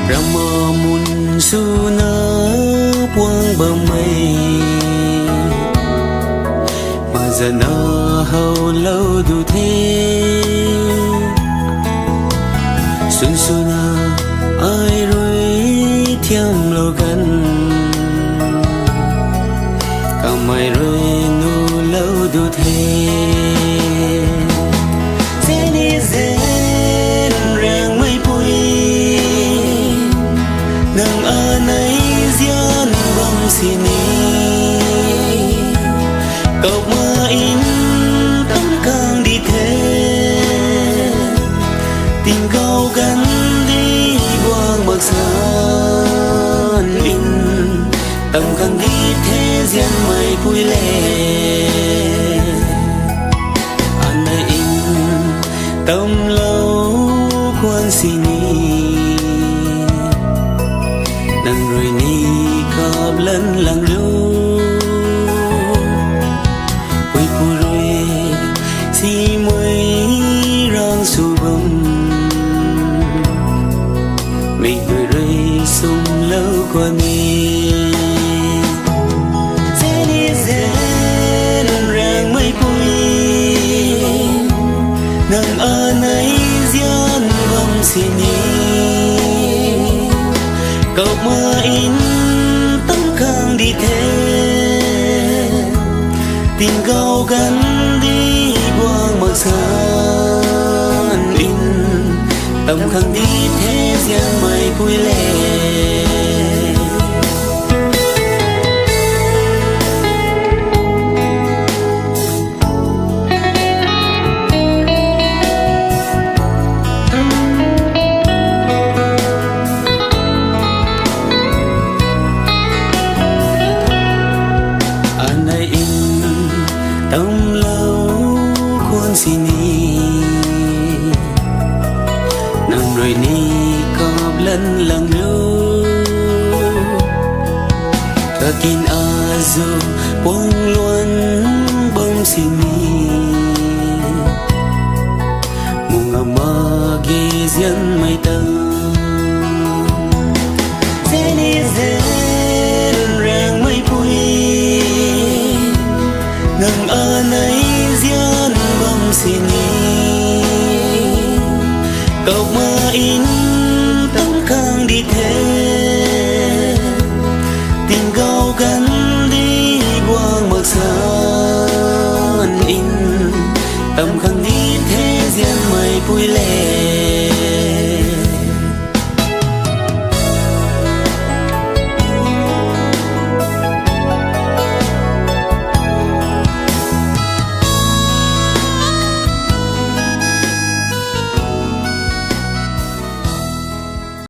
Rama mun suna buông bờ mây mà giờ nó hầu lâu đủ thế xuân suna ai rồi thiam lâu gần cả mày rồi nu lâu đủ thế sini cậu mơ in tấm càng đi thế tình cậu gắn đi quang bậc sơn in tầm càng đi thế riêng mây vui lệ anh ấy in tâm lâu quan sini nang rồi ni khắp lần làng lưu quay phù rồi si mới rong su bông mình người rơi sung lâu qua mi sẽ đi dên ràng mây vui nang ở nơi gian bông xin cậu mơ in tấm khang đi thế tình cậu gắn đi quang mơ sơn in tấm khang đi thế riêng mây vui lệ tâm lâu khuôn sini nang rồi ni cọp lần làng lưu ta kin azu buông luôn bông sini mùng ama ghi riêng mây tơ ngang ở nơi riêng bông sini cậu mơ in tấm khang đi thế tình cậu gắn đi quang mơ sơn in tấm khang